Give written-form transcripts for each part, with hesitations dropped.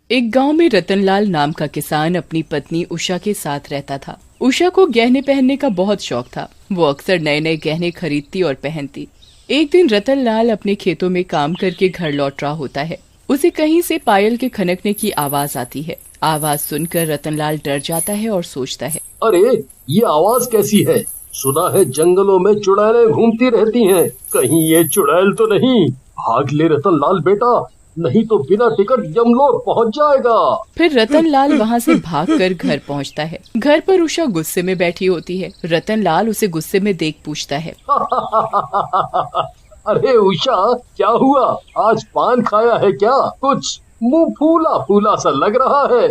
एक गांव में रतनलाल नाम का किसान अपनी पत्नी उषा के साथ रहता था। उषा को गहने पहनने का बहुत शौक था। वो अक्सर नए नए गहने खरीदती और पहनती। एक दिन रतनलाल अपने खेतों में काम करके घर लौट रहा होता है। उसे कहीं से पायल के खनकने की आवाज आती है। आवाज सुनकर रतनलाल डर जाता है और सोचता है, अरे ये आवाज कैसी है? सुना है जंगलों में चुड़ैलें घूमती रहती हैं। कहीं ये चुड़ैल तो नहीं? भाग ले रतनलाल बेटा, नहीं तो बिना टिकट यमलोक पहुंच जाएगा। फिर रतनलाल वहाँ से भागकर घर पहुँचता है। घर पर उषा गुस्से में बैठी होती है। रतनलाल उसे गुस्से में देख पूछता है, अरे उषा, क्या हुआ? आज पान खाया है क्या? कुछ मुंह फूला फूला सा लग रहा है।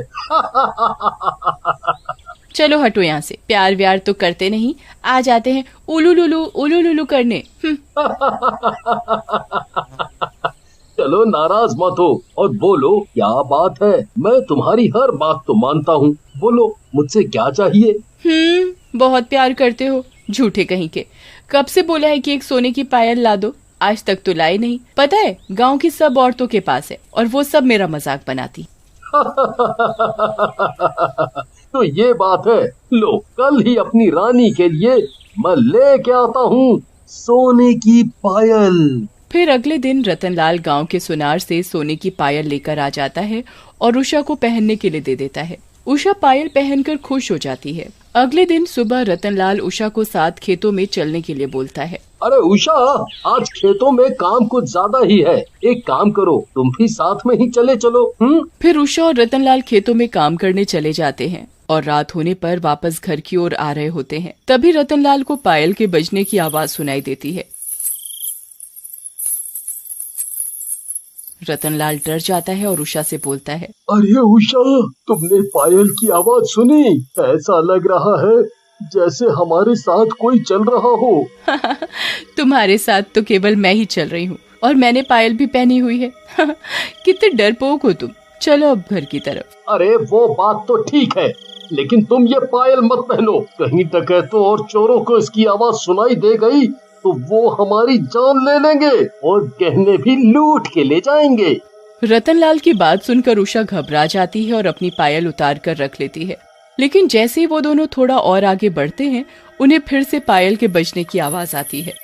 चलो हटो यहाँ से, प्यार व्यार तो करते नहीं, आ जाते हैं उलू लुलू करने। चलो नाराज मत हो और बोलो क्या बात है। मैं तुम्हारी हर बात तो मानता हूँ। बोलो मुझसे क्या चाहिए? बहुत प्यार करते हो, झूठे कहीं के। कब से बोला है कि एक सोने की पायल ला दो, आज तक तो लाई नहीं। पता है गांव की सब औरतों के पास है और वो सब मेरा मजाक बनाती। तो ये बात है, लो कल ही अपनी रानी के लिए मैं लेके आता हूँ सोने की पायल। फिर अगले दिन रतनलाल गांव के सुनार से सोने की पायल लेकर आ जाता है और उषा को पहनने के लिए दे देता है। उषा पायल पहनकर खुश हो जाती है। अगले दिन सुबह रतनलाल उषा को साथ खेतों में चलने के लिए बोलता है। अरे उषा, आज खेतों में काम कुछ ज्यादा ही है। एक काम करो, तुम भी साथ में ही चले चलो। फिर उषा और रतनलाल खेतों में काम करने चले जाते हैं और रात होने पर वापस घर की ओर आ रहे होते हैं। तभी रतनलाल को पायल के बजने की आवाज सुनाई देती है। रतनलाल डर जाता है और उषा से बोलता है, अरे उषा, तुमने पायल की आवाज सुनी? ऐसा लग रहा है जैसे हमारे साथ कोई चल रहा हो। तुम्हारे साथ तो केवल मैं ही चल रही हूँ और मैंने पायल भी पहनी हुई है। कितने डरपोक हो तुम। चलो अब घर की तरफ। अरे वो बात तो ठीक है, लेकिन तुम ये पायल मत पहनो। कहीं डकैतों और चोरों को इसकी आवाज सुनाई दे गई तो वो हमारी जान ले लेंगे और गहने भी लूट के ले जाएंगे। रतनलाल की बात सुनकर उषा घबरा जाती है और अपनी पायल उतार कर रख लेती है। लेकिन जैसे ही वो दोनों थोड़ा और आगे बढ़ते हैं, उन्हें फिर से पायल के बजने की आवाज आती है।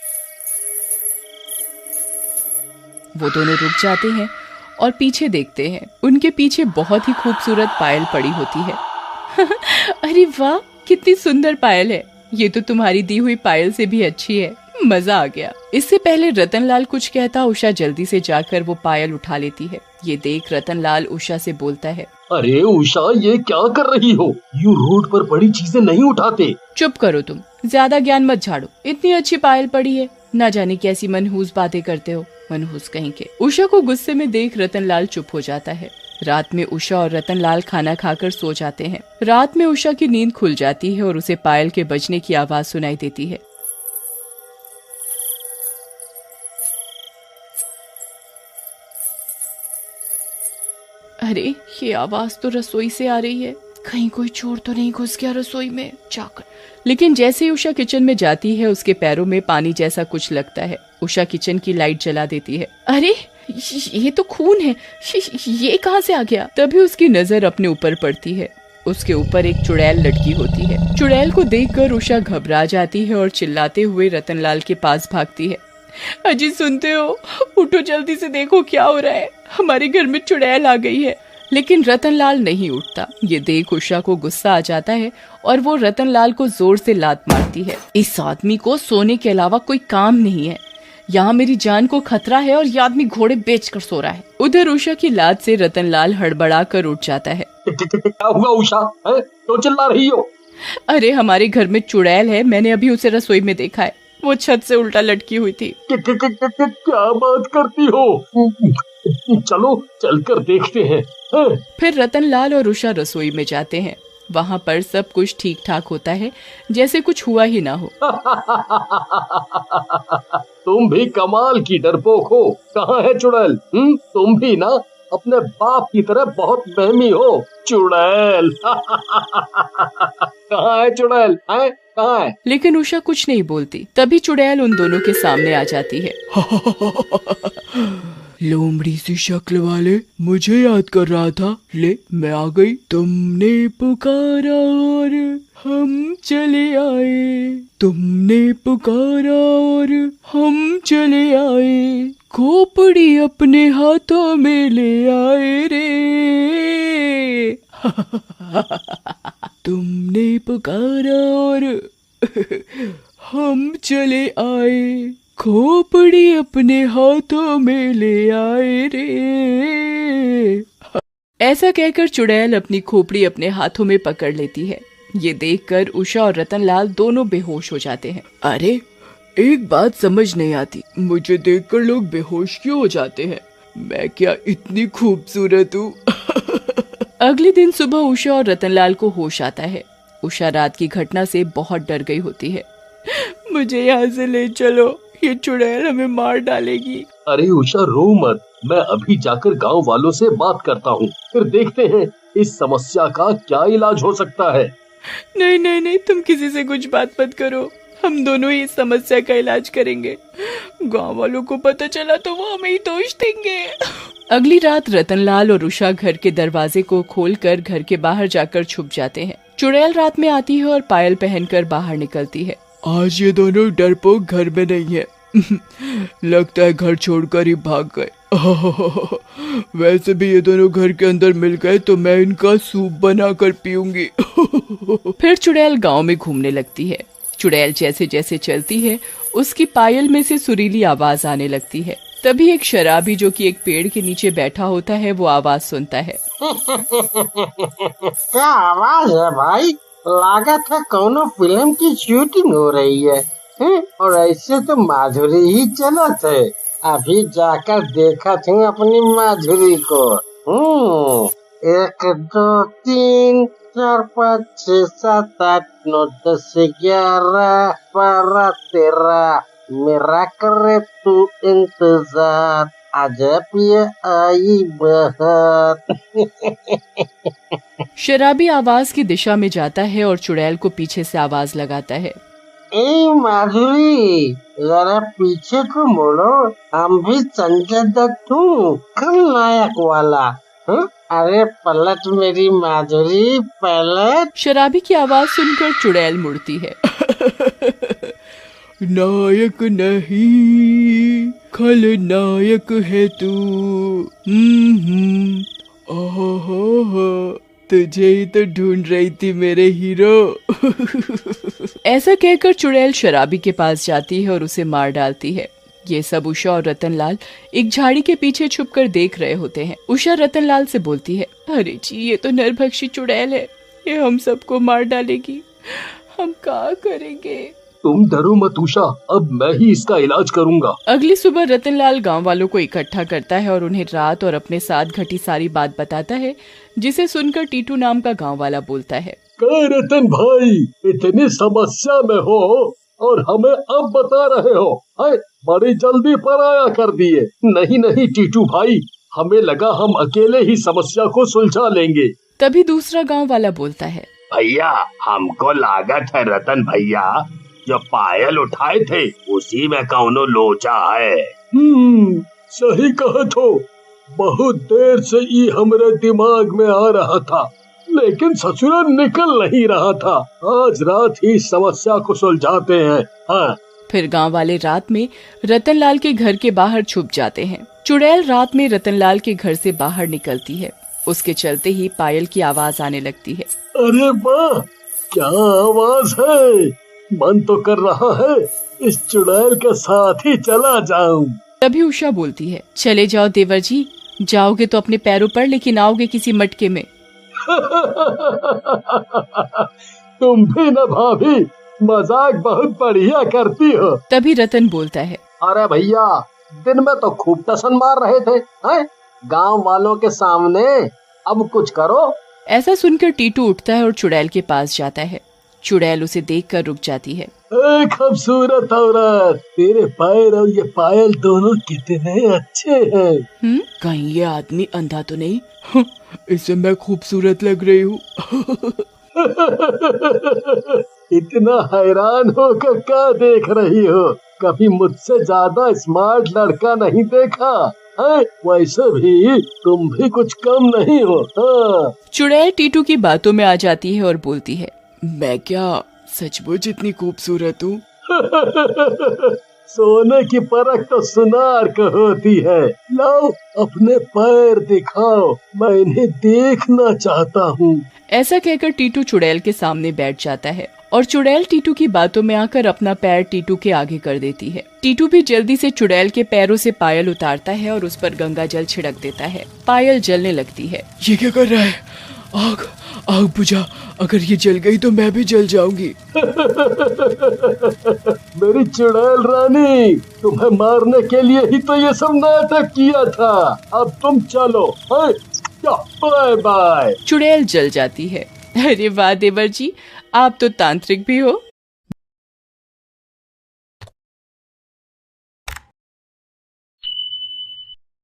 वो दोनों रुक जाते हैं और पीछे देखते हैं। उनके पीछे बहुत ही खूबसूरत पायल पड़ी होती है। अरे वाह, कितनी सुंदर पायल है। ये तो तुम्हारी दी हुई पायल से भी अच्छी है। मजा आ गया। इससे पहले रतनलाल कुछ कहता, उषा जल्दी से जाकर वो पायल उठा लेती है। ये देख रतनलाल उषा से बोलता है, अरे उषा, ये क्या कर रही हो? यूं रोड पर पड़ी चीजें नहीं उठाते। चुप करो तुम, ज्यादा ज्ञान मत झाड़ो। इतनी अच्छी पायल पड़ी है, न जाने कैसी मनहूस बातें करते हो, मनहूस कहीं के। उषा को गुस्से में देख रतनलाल चुप हो जाता है। रात में उषा और रतनलाल खाना खाकर सो जाते हैं। रात में उषा की नींद खुल जाती है और उसे पायल के बजने की आवाज सुनाई देती है। अरे ये आवाज तो रसोई से आ रही है। कहीं कोई चोर तो नहीं घुस गया रसोई में जाकर। लेकिन जैसे ही उषा किचन में जाती है, उसके पैरों में पानी जैसा कुछ लगता है। उषा किचन की लाइट जला देती है। अरे ये तो खून है, ये कहाँ से आ गया? तभी उसकी नजर अपने ऊपर पड़ती है। उसके ऊपर एक चुड़ैल लटकी होती है। चुड़ैल को देखकर उषा घबरा जाती है और चिल्लाते हुए रतनलाल के पास भागती है। अजी सुनते हो? उठो जल्दी से, देखो क्या हो रहा है। हमारे घर में चुड़ैल आ गई है। लेकिन रतनलाल नहीं उठता। ये देख उषा को गुस्सा आ जाता है और वो रतनलाल को जोर से लात मारती है। इस आदमी को सोने के अलावा कोई काम नहीं है। यहाँ मेरी जान को खतरा है और ये आदमी घोड़े बेचकर सो रहा है। उधर उषा की लात से रतनलाल हड़बड़ा कर उठ जाता है। क्या हुआ उषा, तो चिल्ला रही हो? अरे हमारे घर में चुड़ैल है, मैंने अभी उसे रसोई में देखा है। वो छत से उल्टा लटकी हुई थी। क्या बात करती हो? चलो चलकर देखते हैं। फिर रतनलाल और उषा रसोई में जाते हैं। वहाँ पर सब कुछ ठीक ठाक होता है, जैसे कुछ हुआ ही ना हो। तुम भी कमाल की डरपोक हो। कहाँ है चुड़ैल? तुम भी ना अपने बाप की तरह बहुत बहमी हो। चुड़ैल। कहाँ है चुड़ैल? कहाँ है? लेकिन उषा कुछ नहीं बोलती। तभी चुड़ैल उन दोनों के सामने आ जाती है। लोमड़ी सी शक्ल वाले, मुझे याद कर रहा था। ले मैं आ गई। तुमने पुकारा और हम चले आए, तुमने पुकारा और हम चले आए, खोपड़ी अपने हाथों में ले आए रे। तुमने पुकारा और हम चले आए, खोपड़ी अपने हाथों में ले आए रे। ऐसा कहकर चुड़ैल अपनी खोपड़ी अपने हाथों में पकड़ लेती है। ये देखकर उषा और रतनलाल दोनों बेहोश हो जाते हैं। अरे एक बात समझ नहीं आती, मुझे देखकर लोग बेहोश क्यों हो जाते हैं? मैं क्या इतनी खूबसूरत हूँ? अगले दिन सुबह उषा और रतनलाल को होश आता है। उषा रात की घटना से बहुत डर गई होती है। मुझे यहाँ से ले चलो, ये चुड़ैल हमें मार डालेगी। अरे उषा रो मत, मैं अभी जाकर गांव वालों से बात करता हूँ, फिर देखते हैं इस समस्या का क्या इलाज हो सकता है। नहीं नहीं नहीं, तुम किसी से कुछ बात मत करो, हम दोनों ही इस समस्या का इलाज करेंगे। गांव वालों को पता चला तो वो हमें ही दोष देंगे। अगली रात रतनलाल और उषा घर के दरवाजे को खोलकर घर के बाहर जाकर छुप जाते हैं। चुड़ैल रात में आती है और पायल पहनकर बाहर निकलती है। आज ये दोनों डरपोक घर में नहीं है। लगता है घर छोड़कर ही भाग गए। वैसे भी ये दोनों घर के अंदर मिल गए तो मैं इनका सूप बनाकर पीऊंगी। फिर चुड़ैल गांव में घूमने लगती है। चुड़ैल जैसे जैसे चलती है उसकी पायल में से सुरीली आवाज आने लगती है। तभी एक शराबी जो कि एक पेड़ के नीचे बैठा होता है वो आवाज सुनता है। क्या आवाज है भाई? लागत है कौनो फिल्म की शूटिंग हो रही है। और ऐसे तो माधुरी ही चलत है। अभी जाकर देखा था अपनी माधुरी को। 1 2 3 4 5 6 7 8 9 10 11 12 13 मेरा करे तू इंतजार, अजब ये आई बहर। शराबी आवाज की दिशा में जाता है और चुड़ैल को पीछे से आवाज लगाता है। ए माधुरी, जरा पीछे को मुड़ो, हम भी संजय दत्त हूँ, खलनायक वाला। अरे पलट मेरी माधुरी, पलट। शराबी की आवाज सुनकर चुड़ैल मुड़ती है। नायक नहीं, खलनायक है तू। ओहो, तुझे ही तो ढूंढ रही थी मेरे हीरो। ऐसा कहकर चुड़ैल शराबी के पास जाती है और उसे मार डालती है। ये सब उषा और रतनलाल एक झाड़ी के पीछे छुपकर देख रहे होते हैं। उषा रतनलाल से बोलती है, अरे जी ये तो नरभक्षी चुड़ैल है, ये हम सबको मार डालेगी, हम क्या करेंगे? तुम डरो मत उषा, अब मैं ही इसका इलाज करूंगा। अगली सुबह रतनलाल गांव वालों को इकट्ठा करता है और उन्हें रात और अपने साथ घटी सारी बात बताता है, जिसे सुनकर टीटू नाम का गांव वाला बोलता है, रतन भाई, इतनी समस्या में हो और हमें अब बता रहे हो, बड़ी जल्दी पराया कर दिए। नहीं नहीं टीटू भाई, हमें लगा हम अकेले ही समस्या को सुलझा लेंगे। तभी दूसरा गांव वाला बोलता है, भैया हमको लागत है रतन भैया जो पायल उठाए थे उसी में कौनो लोचा है। सही कहा तो, बहुत देर से ये हमरे दिमाग में आ रहा था, लेकिन ससुर निकल नहीं रहा था। आज रात ही समस्या को सुलझाते हैं। हाँ। फिर गांव वाले रात में रतनलाल के घर के बाहर छुप जाते हैं। चुड़ैल रात में रतनलाल के घर से बाहर निकलती है। उसके चलते ही पायल की आवाज आने लगती है। अरे वाह, क्या आवाज है! मन तो कर रहा है इस चुड़ैल के साथ ही चला जाऊं। तभी उषा बोलती है, चले जाओ देवर जी, जाओगे तो अपने पैरों पर, लेकिन आओगे किसी मटके में। तुम भी न भाभी, मजाक बहुत बढ़िया करती हो। तभी रतन बोलता है, अरे भैया, दिन में तो खूब टसन मार रहे थे, गांव वालों के सामने, अब कुछ करो। ऐसा सुनकर टीटू उठता है और चुड़ैल के पास जाता है। चुड़ैल उसे देखकर रुक जाती है। खूबसूरत औरत, तेरे पैर और ये पायल दोनों कितने अच्छे हैं। कहीं ये आदमी अंधा तो नहीं? इससे मैं खूबसूरत लग रही हूँ। इतना हैरान होकर क्या देख रही हो? कभी मुझसे ज्यादा स्मार्ट लड़का नहीं देखा। है, वैसे भी तुम भी कुछ कम नहीं हो। हाँ। चुड़ैल टीटू की बातों में आ जाती है और बोलती है, मैं क्या सचमुच इतनी खूबसूरत हूँ? सोने की परख तो सुनार को होती है। लाओ अपने पैर दिखाओ, मैं इन्हें देखना चाहता हूँ। ऐसा कहकर टीटू चुड़ैल के सामने बैठ जाता है और चुड़ैल टीटू की बातों में आकर अपना पैर टीटू के आगे कर देती है। टीटू भी जल्दी से चुड़ैल के पैरों से पायल उतारता है और उस पर गंगा जल छिड़क देता है। पायल जलने लगती है। ये क्या कर रहा है? आग आग बुझा, अगर ये जल गई तो मैं भी जल जाऊंगी। मेरी चुड़ैल रानी, तुम्हें मारने के लिए ही तो ये सब नाटक किया था। अब तुम चलो। Bye bye. चुड़ैल जल जाती है। अरे वाह देवर जी, आप तो तांत्रिक भी हो।